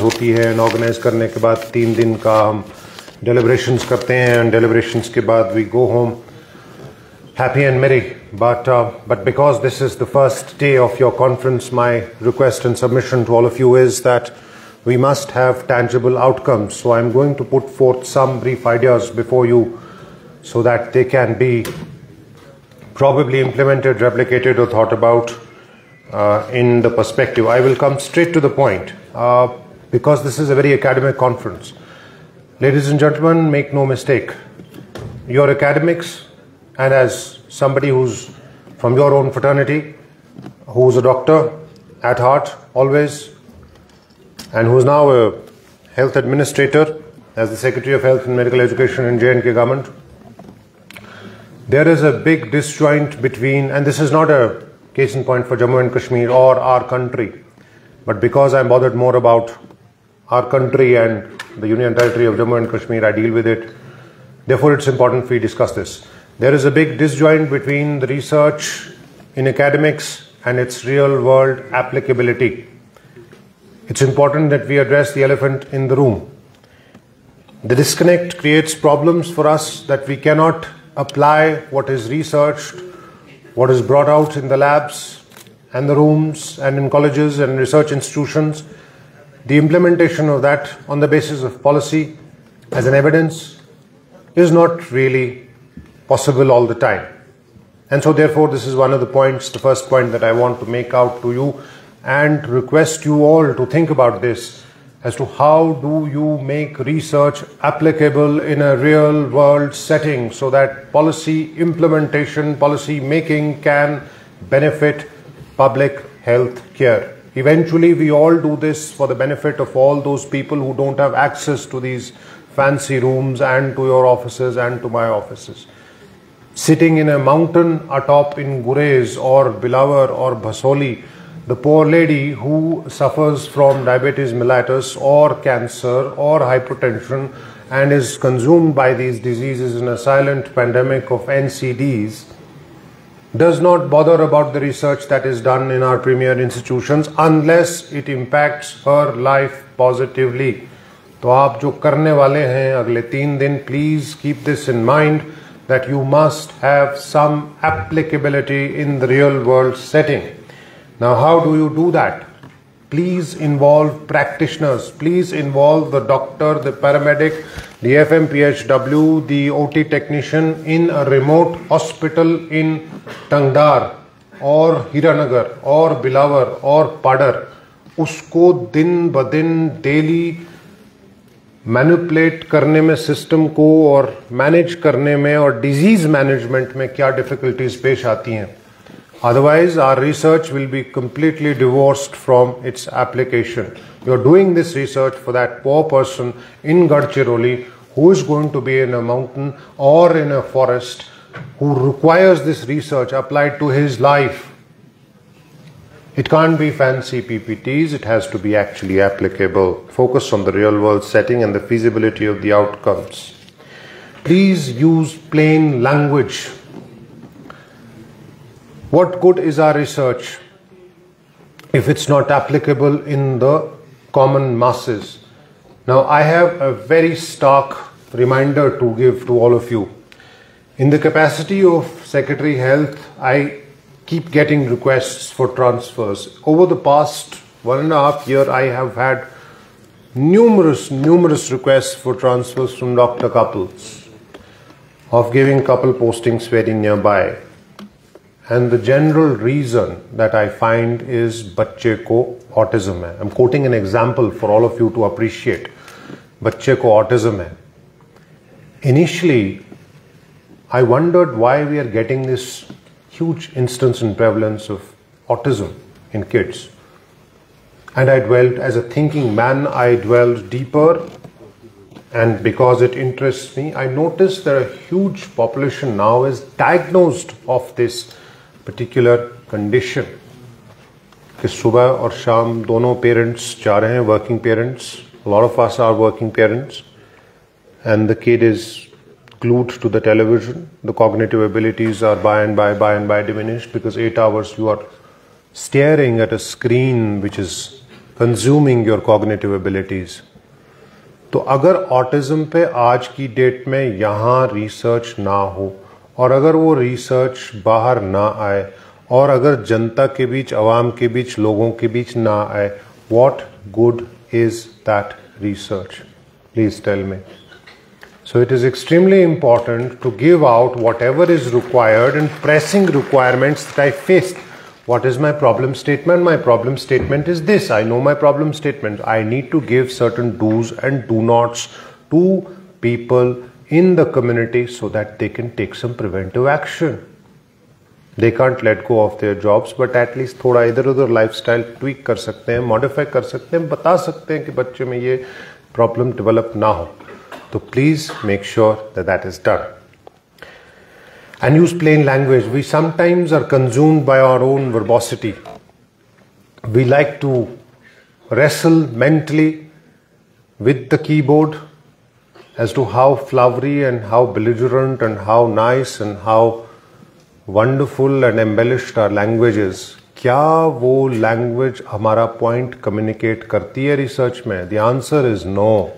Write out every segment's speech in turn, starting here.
होती है and organise करने के बाद 3 दिन का हम deliberations करते हैं एंड deliberations के बाद we go home happy and merry. But because this is the first day of your conference, my request and submission to all of you is that we must have tangible outcomes. So I'm going to put forth some brief ideas before you so that they can be probably implemented, replicated or thought about in the perspective. I will come straight to the point because this is a very academic conference. Ladies and gentlemen, make no mistake. Your academics, and as somebody who's from your own fraternity, who's a doctor at heart always, and who's now a health administrator as the Secretary of Health and Medical Education in J&K government, there is a big disjoint between, and this is not a case in point for Jammu and Kashmir or our country, but because I'm bothered more about our country and the Union Territory of Jammu and Kashmir, I deal with it. Therefore, it's important we discuss this. There is a big disjoint between the research in academics and its real-world applicability. It's important that we address the elephant in the room. The disconnect creates problems for us that we cannot apply what is researched, what is brought out in the labs and the rooms and in colleges and research institutions. The implementation of that on the basis of policy as an evidence is not really possible all the time. And so therefore this is one of the points, the first point that I want to make out to you and request you all to think about this as to how do you make research applicable in a real world setting so that policy implementation, policy making can benefit public health care. Eventually we all do this for the benefit of all those people who don't have access to these fancy rooms and to your offices and to my offices. Sitting in a mountain atop in Gurez or Bilawar or Bhasoli, the poor lady who suffers from diabetes mellitus or cancer or hypertension and is consumed by these diseases in a silent pandemic of NCDs does not bother about the research that is done in our premier institutions unless it impacts her life positively. तो आप जो करने वाले हैं अगले 3 दिन, please keep this in mind that you must have some applicability in the real world setting. Now, how do you do that? Please involve practitioners. Please involve the doctor, the paramedic, the FMPHW, the OT technician in a remote hospital in Tangdar or Hiranagar or Bilawar or Padar. उसको दिन ब दिन daily manipulate करने में system को और manage करने में और डिजीज मैनेजमेंट में क्या डिफिकल्टीज पेश आती हैं. Otherwise, our research will be completely divorced from its application. You're doing this research for that poor person in Gadchiroli who is going to be in a mountain or in a forest who requires this research applied to his life. It can't be fancy PPTs, it has to be actually applicable. Focus on the real world setting and the feasibility of the outcomes. Please use plain language. What good is our research if it's not applicable in the common masses? Now, I have a very stark reminder to give to all of you. In the capacity of Secretary Health, I keep getting requests for transfers. Over the past 1.5 years, I have had numerous requests for transfers from Dr. Couples of giving couple postings very nearby. And the general reason that I find is बच्चे को autism है. I'm quoting an example for all of you to appreciate. बच्चे को autism है. Initially, I wondered why we are getting this huge instance and prevalence of autism in kids. And I dwelled, as a thinking man, I dwelled deeper, and because it interests me, I noticed that a huge population now is diagnosed of this particular condition. कि सुबह और शाम दोनों parents जा रहे हैं, working parents. A lot of us are working parents, and the kid is glued to the television. The cognitive abilities are by and by diminished because 8 hours you are staring at a screen which is consuming your cognitive abilities. तो अगर autism पे आज की date में यहाँ research ना हो और अगर वो रिसर्च बाहर ना आए और अगर जनता के बीच, आवाम के बीच, लोगों के बीच ना आए, what good is that research? Please tell me. So it is extremely important to give out whatever is required and pressing requirements that I faced. What is my problem statement? My problem statement is this. I know my problem statement. I need to give certain do's and do nots to people in the community so that they can take some preventive action. They can't let go of their jobs, but at least थोड़ा इधर उधर lifestyle tweak कर सकते हैं, modify कर सकते हैं, बता सकते हैं कि बच्चे में ये problem develop ना हो. So please make sure that that is done. And use plain language. We sometimes are consumed by our own verbosity. We like to wrestle mentally with the keyboard as to how flowery and how belligerent and how nice and how wonderful and embellished our language is. क्या वो language हमारा point communicate करती है research में? The answer is no.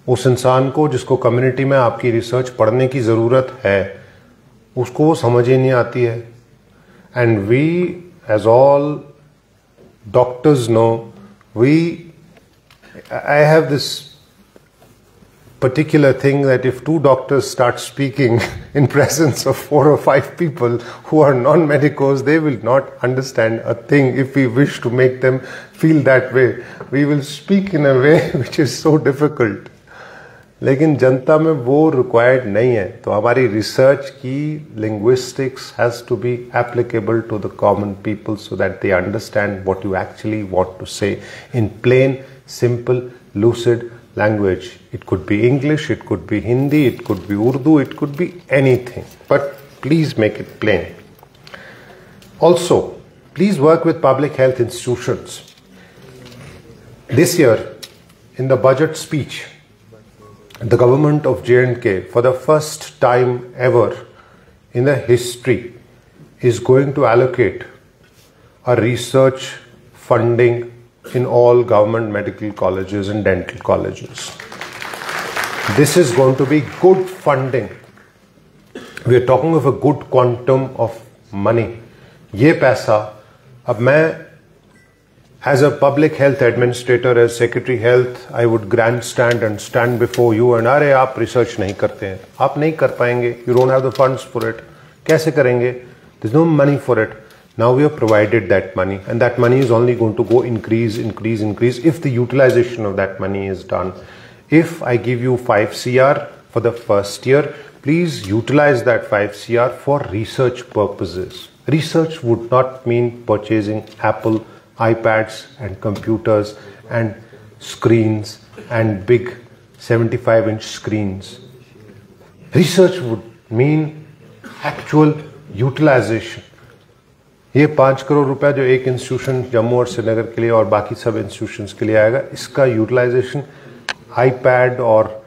उस इंसान को जिसको community में आपकी research पढ़ने की ज़रूरत है, उसको वो समझ ही नहीं आती है. And we, as all doctors know, I have this particular thing that if two doctors start speaking in presence of 4 or 5 people who are non-medicos, they will not understand a thing. If we wish to make them feel that way, we will speak in a way which is so difficult. लेकिन जनता में वो required नहीं है. तो हमारी research की linguistics has to be applicable to the common people so that they understand what you actually want to say in plain, simple, lucid language. It could be English, it could be Hindi, it could be Urdu, it could be anything. But please make it plain. Also, please work with public health institutions. This year, in the budget speech, the government of J&K, for the first time ever in the history, is going to allocate a research funding in all government medical colleges and dental colleges. This is going to be good funding. We are talking of a good quantum of money. ये पैसा, अब मैं as a public health administrator, as secretary health, I would grandstand and stand before you and अरे आप research नहीं करते हैं, आप नहीं कर पाएंगे, you don't have the funds for it. कैसे करेंगे? There's no money for it. Now we have provided that money, and that money is only going to go increase if the utilization of that money is done. If I give you 5 CR for the first year, please utilize that 5 CR for research purposes. Research would not mean purchasing Apple iPads and computers and screens and big 75-inch screens. Research would mean actual utilization. ये 5 करोड़ रुपया जो एक institution Jammu और श्रीनगर के लिए और बाकी सब इंस्टीट्यूशंस के लिए आएगा, इसका यूटिलाइजेशन आईपैड और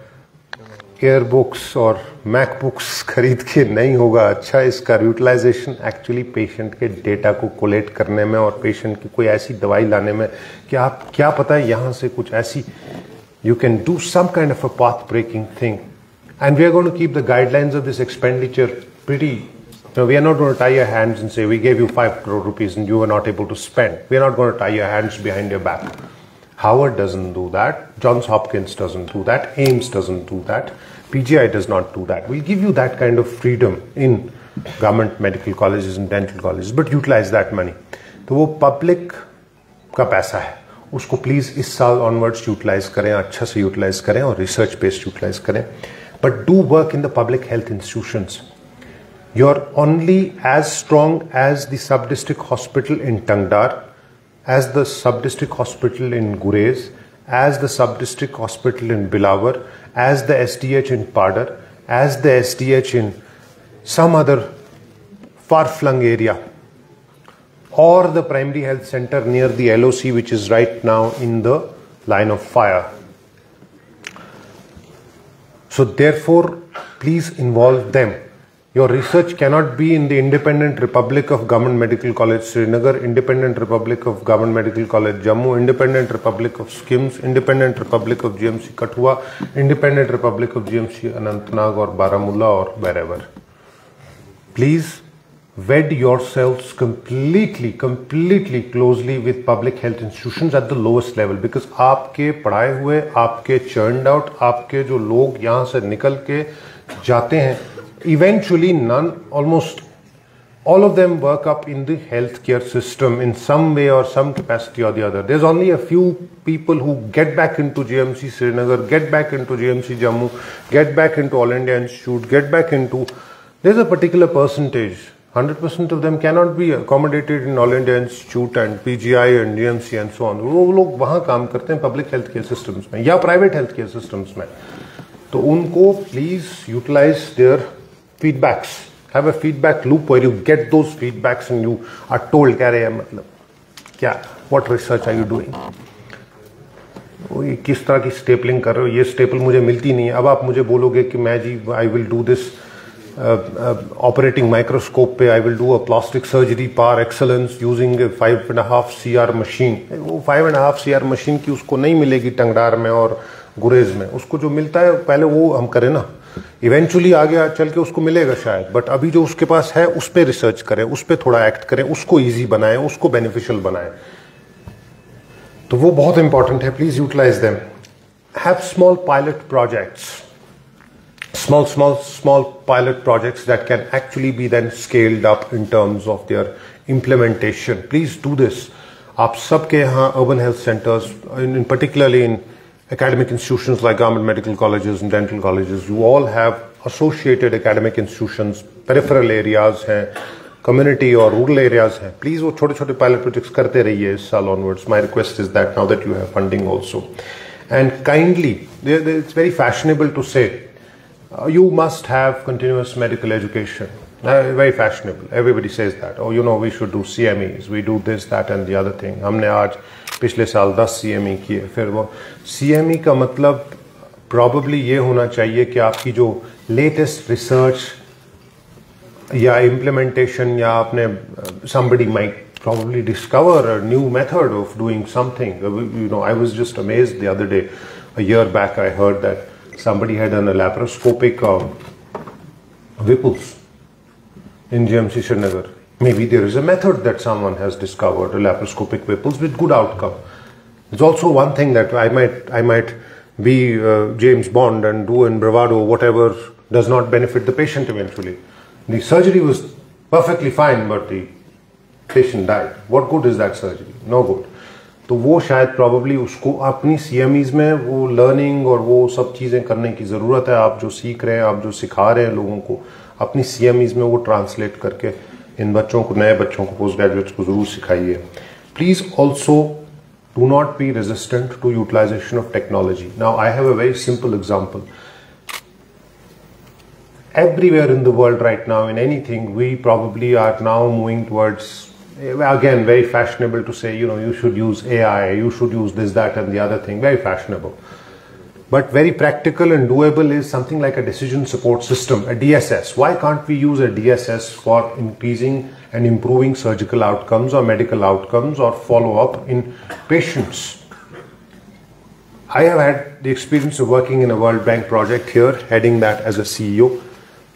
एयरबुक्स और मैकबुक्स खरीद के नहीं होगा. अच्छा, इसका यूटिलाइजेशन एक्चुअली पेशेंट के डेटा को कोलेक्ट करने में और पेशेंट की कोई ऐसी दवाई लाने में कि आप क्या पता है यहाँ से कुछ ऐसी you can do some kind of a path breaking thing. And we are going to keep the guidelines of this expenditure pretty. No, we are not going to tie your hands and say we gave you 5 crore rupees and you were not able to spend. We are not going to tie your hands behind your back. Howard doesn't do that. Johns Hopkins doesn't do that. AIIMS doesn't do that. PGI does not do that. We'll give you that kind of freedom in government medical colleges and dental colleges, but utilize that money. तो वो public का पैसा है, उसको please इस साल onwards utilize करें, अच्छा से utilize करें और research based utilize करें. But do work in the public health institutions. You're only as strong as the sub-district hospital in Tangdar, as the sub-district hospital in Gurez, as the sub-district hospital in Bilawar, as the SDH in Padar, as the SDH in some other far-flung area, or the primary health center near the LOC, which is right now in the line of fire. So therefore, please involve them. Your research cannot be in the Independent Republic of Government Medical College Srinagar, Independent Republic of Government Medical College Jammu, Independent Republic of SKIMS, Independent Republic of GMC Kathua, Independent Republic of GMC Anantnag or Baramulla or wherever. Please wed yourselves completely closely with public health institutions at the lowest level, because आपके पढ़ाए हुए, आपके churned out, आपके जो लोग यहाँ से निकल के जाते हैं, eventually almost all of them work up in the healthcare system in some way or some capacity or the other. There's only a few people who get back into GMC Srinagar, get back into GMC Jammu, get back into All India Institute, get back into, there's a particular percentage. 100% of them cannot be accommodated in All India Institute and PGI and GMC and so on. वो लोग वहाँ काम करते हैं public healthcare systems में या private healthcare systems में. तो उनको please utilize their feedbacks. Have a feedback loop where you get those feedbacks and you are told क्या रहे हैं, मतलब क्या, what research are you doing? ये किस तरह की स्टेपलिंग कर रहे हो, ये स्टेपल मुझे मिलती नहीं है. अब आप मुझे बोलोगे कि मैं जी I will do this operating microscope पे I will do a plastic surgery par excellence using a 5.5 CR machine. वो 5.5 CR machine की उसको नहीं मिलेगी टंगडार में और गुरेज में. उसको जो मिलता है पहले वो हम करें ना, इवेंचुअली आगे चल के उसको मिलेगा शायद, बट अभी जो उसके पास है उस पर रिसर्च करें, उस पर थोड़ा एक्ट करें, उसको ईजी बनाएं, उसको बेनिफिशियल बनाएं. तो वो बहुत इंपॉर्टेंट है. Please utilise them. Have small pilot projects, small pilot projects that can actually be then scaled up in terms of their implementation. Please do this. आप सबके यहाँ urban health centers, in particularly in academic institutions like government medical colleges and dental colleges, you all have associated academic institutions, peripheral areas हैं, community और rural areas हैं. Please वो छोटे छोटे pilot projects करते रहिए इस साल onwards. My request is that now that you have funding also. And kindly, it's very fashionable to say, you must have continuous medical education. Very fashionable. Everybody says that. Oh, you know, we should do CMEs. We do this, that and the other thing. हमने आज पिछले साल 10 CME किए. फिर वो CME का मतलब probably ये होना चाहिए कि आपकी जो latest research या implementation या आपने somebody might probably discover a new method of doing something. You know, I was just amazed the other day. A year back, I heard that somebody had done a laparoscopic Whipples in GMC Srinagar. Maybe there is a method that someone has discovered, a laparoscopic Whipples with good outcome. It's also one thing that I might be James Bond and do in bravado whatever does not benefit the patient eventually. The surgery was perfectly fine, but the patient died. What good is that surgery? No good. तो वो शायद probably उसको अपनी CMEs में वो learning और वो सब चीज़ें करने की ज़रूरत है. आप जो सीख रहे हैं, आप जो सिखा रहे हैं लोगों को, अपनी CMEs में वो ट्रांसलेट करके इन बच्चों को, नए बच्चों को, पोस्ट ग्रेजुएट्स को ज़रूर सिखाइए. Please also do not be resistant to utilisation of technology. Now I have a very simple example. Everywhere in the world right now, in anything, we probably are now moving towards, again, very fashionable to say, you know, you should use AI, you should use this, that and the other thing. Very fashionable. But very practical and doable is something like a decision support system, a DSS. Why can't we use a DSS for increasing and improving surgical outcomes or medical outcomes or follow-up in patients? I have had the experience of working in a World Bank project here, heading that as a CEO.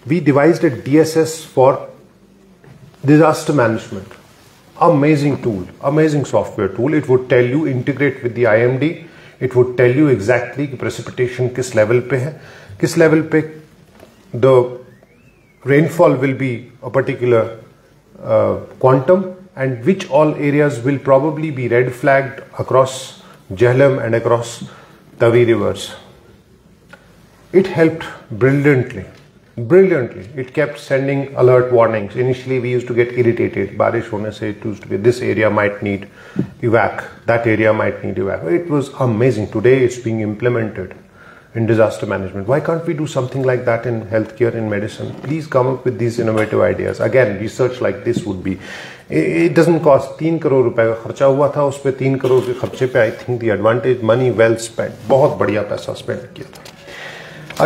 We devised a DSS for disaster management. Amazing tool, amazing software tool. It would tell you, integrate with the IMD. It would tell you exactly कि precipitation किस level पे है, किस level पे the rainfall will be a particular quantum, and which all areas will probably be red flagged across Jhelum and across Tavi rivers. It helped brilliantly. Brilliantly. It kept sending alert warnings. Initially we used to get irritated. बारिश होने से it used to be, this area might need evac, that area might need evac. It was amazing. Today it's being implemented in disaster management. Why can't we do something like that in healthcare, in medicine? Please come up with these innovative ideas. Again, research like this would be, it doesn't cost. 3 crore रुपए का खर्चा हुआ था, उस पे 3 करोड़ के खर्चे पे I think the advantage, money well spent. बहुत बढ़िया पैसा spend किया था.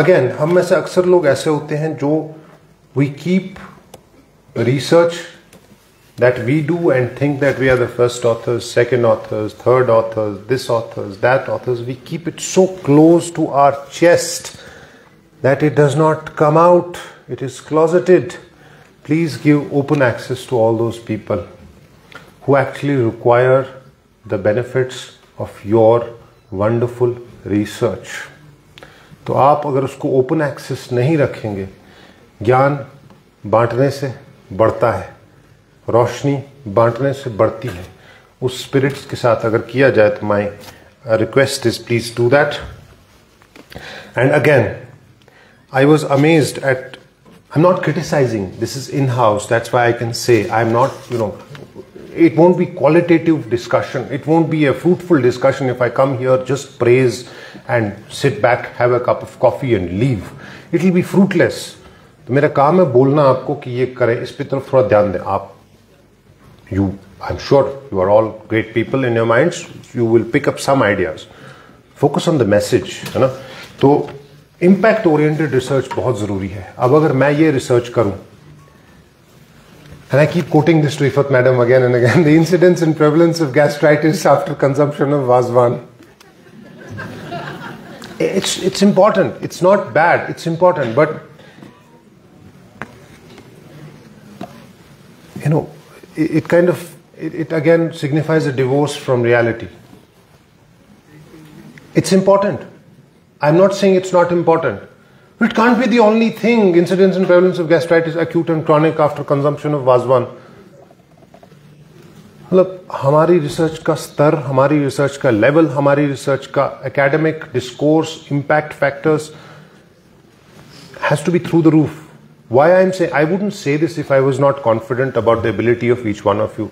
अगेन, हम में से अक्सर लोग ऐसे होते हैं जो we keep research that we do and think that we are the first authors, second authors, third authors, this authors, that authors. We keep it so close to our chest that it does not come out. It is closeted. Please give open access to all those people who actually require the benefits of your wonderful research. तो आप अगर उसको open access नहीं रखेंगे, ज्ञान बांटने से बढ़ता है, रोशनी बांटने से बढ़ती है. उस स्पिरिट्स के साथ अगर किया जाए तो my request is please do that. And again I was amazed at, I'm not criticizing, this is in-house, that's why I can say, I'm not, it won't be qualitative discussion, it won't be a fruitful discussion if I come here, just praise and sit back, have a cup of coffee and leave. It will be fruitless. तो मेरा काम है बोलना आपको कि ये करें, इस पे तरफ थोड़ा ध्यान दें आप. I'm sure you are all great people in your minds, you will pick up some ideas. Focus on the message, है ना. तो इम्पैक्ट ओरिएंटेड रिसर्च बहुत जरूरी है. अब अगर मैं ये रिसर्च करूं, and I keep quoting this to Ifat madam again and again, the incidence and prevalence of gastritis after consumption of Vazwan. It's important. It's not bad. It's important, but it kind of it again signifies a divorce from reality. It's important. I'm not saying it's not important. It can't be the only thing. Incidence and prevalence of gastritis, acute and chronic after consumption of Vazwan. मतलब हमारी research का स्तर, हमारी research का level, हमारी research का academic discourse, impact factors has to be through the roof. Why I'm saying, I wouldn't say this if I was not confident about the ability of each one of you,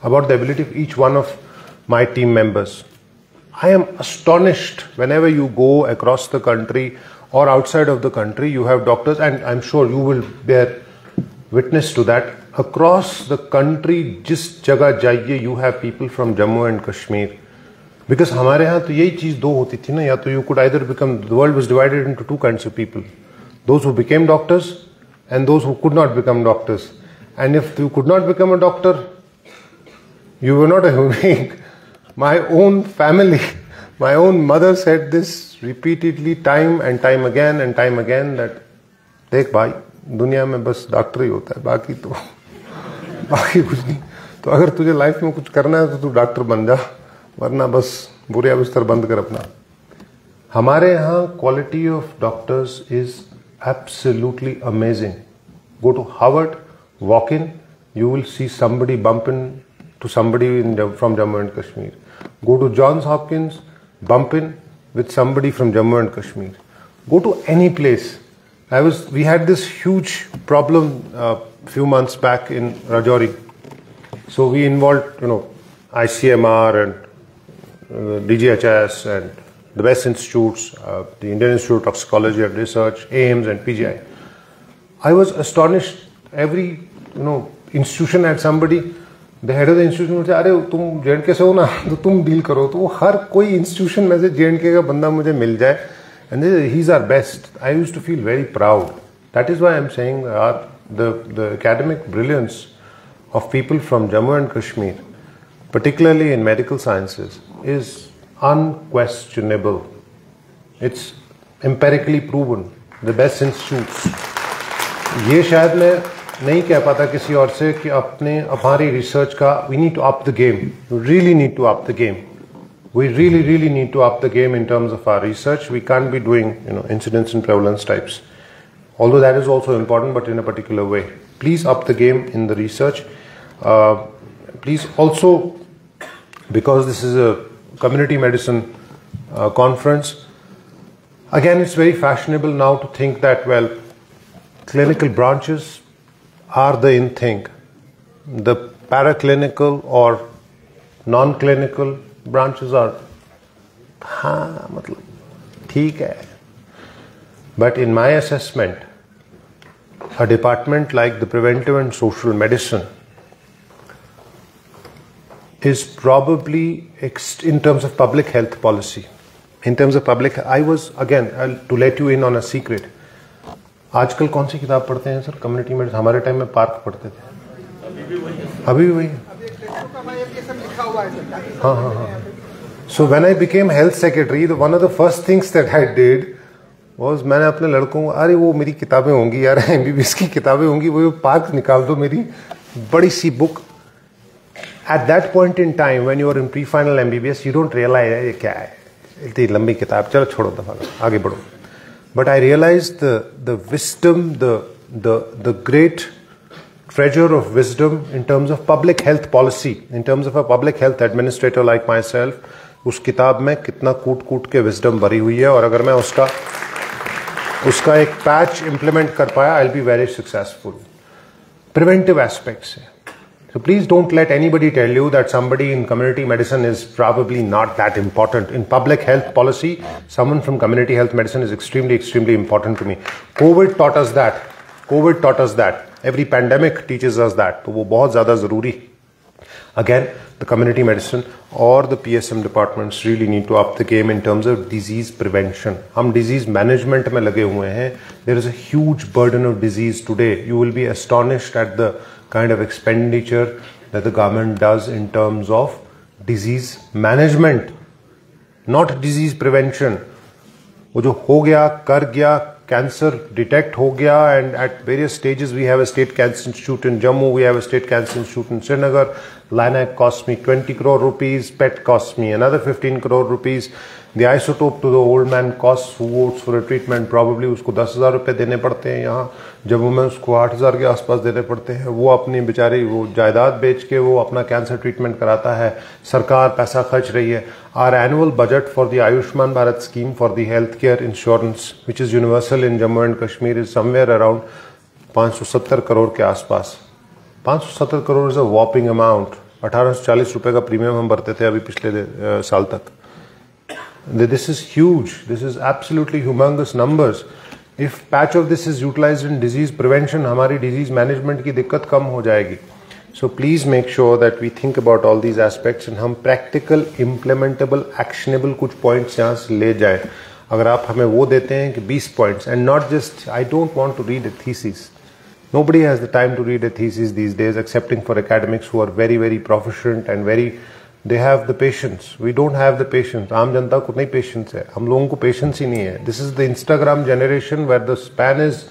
about the ability of each one of my team members. I am astonished whenever you go across the country or outside of the country, you have doctors, and I'm sure you will bear witness to that. Across the country, जिस जगह जाइए, you have people from Jammu and Kashmir. Because हमारे यहाँ तो यही चीज़ दो होती थी ना, या तो you could either become, the world was divided into two kinds of people. Those who became doctors and those who could not become doctors. And if you could not become a doctor, you were not a human being. My own family, my own mother said this repeatedly time and time again that देख भाई दुनिया में बस doctor ही होता है, बाकी कुछ नहीं. तो अगर तुझे लाइफ में कुछ करना है तो तू डॉक्टर बन जा, वरना बस बुरे बिस्तर बंद कर अपना. हमारे यहाँ quality of doctors is absolutely amazing. Go to Harvard, walk in, you will see somebody bump into somebody from Jammu and Kashmir. Go to Johns Hopkins, bump in with somebody from Jammu and Kashmir. Go to any place. We had this huge problem a few months back in Rajouri. So we involved, ICMR and DGHS and the best institutes, the Indian Institute of Toxicology and Research, AIIMS and PGI. I was astonished. Every institution had somebody. The head of the institution would say, "अरे तुम J&K से हो ना, तो तुम deal करो." तो हर कोई institution में से J&K का बंदा मुझे मिल जाए, and he's our best. I used to feel very proud. That is why I'm saying the academic brilliance of people from Jammu and Kashmir, particularly in medical sciences, is unquestionable. It's empirically proven. The best institutes. ये शायद मैं नहीं कह पाता किसी और से कि हमारी रिसर्च का we need to up the game. We really need to up the game. We really need to up the game in terms of our research. We can't be doing incidence and prevalence types. Although that is also important, but in a particular way. Please up the game in the research. Please also, because this is a community medicine conference, again it's very fashionable now to think that, well, clinical branches are the in thing. The paraclinical or non-clinical branches are मतलब ठीक है. But in my assessment, a department like the preventive and social medicine is probably, in terms of public health policy, in terms of public, I was, again, to let you in on a secret, आजकल कौन सी किताब पढ़ते हैं sir community medicine? हमारे time में park पढ़ते थे, अभी भी वही है। हाँ हाँ हाँ। So when I became health secretary, one of the first things that I did was, मैंने अपने लड़कों को, अरे वो मेरी किताबें होंगी यार, एमबीबीएस की किताबें होंगी, वो पार्क निकाल दो मेरी बड़ी सी book. At that point in time when you are in pre final MBBS, you don't realize ये क्या है, इतनी लंबी किताब, चलो छोड़ो दफा, आगे बढ़ो। But I realise the wisdom, the great treasure of wisdom in terms of public health policy, in terms of a public health administrator like myself, उस किताब में कितना कूट कूट के विजडम भरी हुई है, और अगर मैं उसका एक पैच इंप्लीमेंट कर पाया, I will be very successful. Preventive aspects है, so please don't let anybody tell you that somebody in community medicine is probably not that important. In public health policy, someone from community health medicine is extremely important to me. COVID taught us that. Every pandemic teaches us that. तो वो बहुत ज़्यादा ज़रूरी। Again, the community medicine or the PSM departments really need to up the game in terms of disease prevention. हम disease management में लगे हुए हैं. There is a huge burden of disease today. You will be astonished at the kind of expenditure that the government does in terms of disease management, not disease prevention. वो जो हो गया, कर गया, कैंसर डिटेक्ट हो गया, and at various stages we have a state cancer institute in Jammu, we have a state cancer institute in Srinagar. Linac cost me 20 crore rupees, PET cost me another 15 crore rupees. The isotope to the old man costs who votes for a treatment probably उसको 10,000 रुपये देने पड़ते हैं, यहाँ जम्मू में उसको 8,000 के आसपास देने पड़ते हैं. वो अपनी बेचारी वो जायदाद बेच के वो अपना कैंसर ट्रीटमेंट कराता है, सरकार पैसा खर्च रही है. Our annual budget for the Ayushman Bharat scheme for the healthcare insurance, which is universal in Jammu and Kashmir, is somewhere around 570 crore के आसपास. 570 करोड़ इज अ वॉपिंग अमाउंट. 1840 रुपए का प्रीमियम हम भरते थे अभी पिछले साल तक. This is huge, this is absolutely humongous numbers. If patch of this is utilised in disease prevention, हमारी डिजीज मैनेजमेंट की दिक्कत कम हो जाएगी. So please make sure that we think about all these aspects and हम practical, implementable, actionable कुछ points यहाँ से ले जाए. अगर आप हमें वो देते हैं कि 20 points, and not just, I don't want to read a thesis. Nobody has the time to read a thesis these days, excepting for academics who are very proficient and they have the patience. We don't have the patience. आम जनता को नहीं patience है, हम लोगों को patience ही नहीं है. This is the Instagram generation where the span is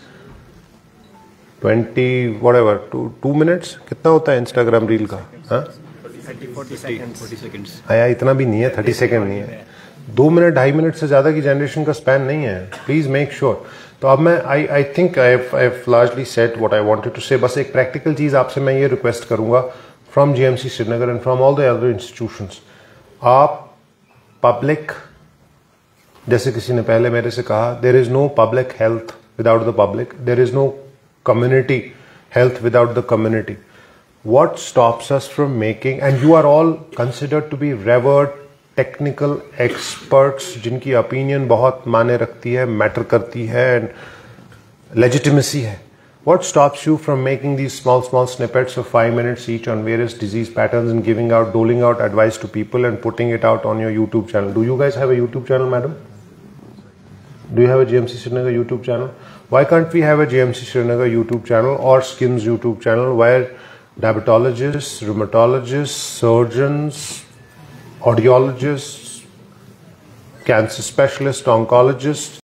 2 minutes. कितना होता है Instagram reel का? हाँ? 40 seconds. आया इतना भी नहीं है, 30 सेकेंड नहीं है. 2 मिनट 2.5 मिनट से ज्यादा की जनरेशन का स्पैन नहीं है. Please make sure. तो अब मैं I think I have largely said what I wanted to say. बस एक प्रैक्टिकल चीज आपसे मैं ये रिक्वेस्ट करूंगा from GMC Srinagar and from all the other institutions. आप पब्लिक, जैसे किसी ने पहले मेरे से कहा, there is no public health without the public, there is no community health without the community. What stops us from making, and you are all considered to be revered technical experts जिनकी opinion बहुत माने रखती है, matter करती है and legitimacy है. What stops you from making these small snippets of 5 minutes each on various disease patterns and doling out advice to people and putting it out on your YouTube channel? Do you guys have a YouTube channel, madam? Do you have a GMC Srinagar YouTube channel? Why can't we have a GMC Srinagar YouTube channel or SKIMS YouTube channel where diabetologists, rheumatologists, surgeons, audiologists, cancer specialists, oncologists,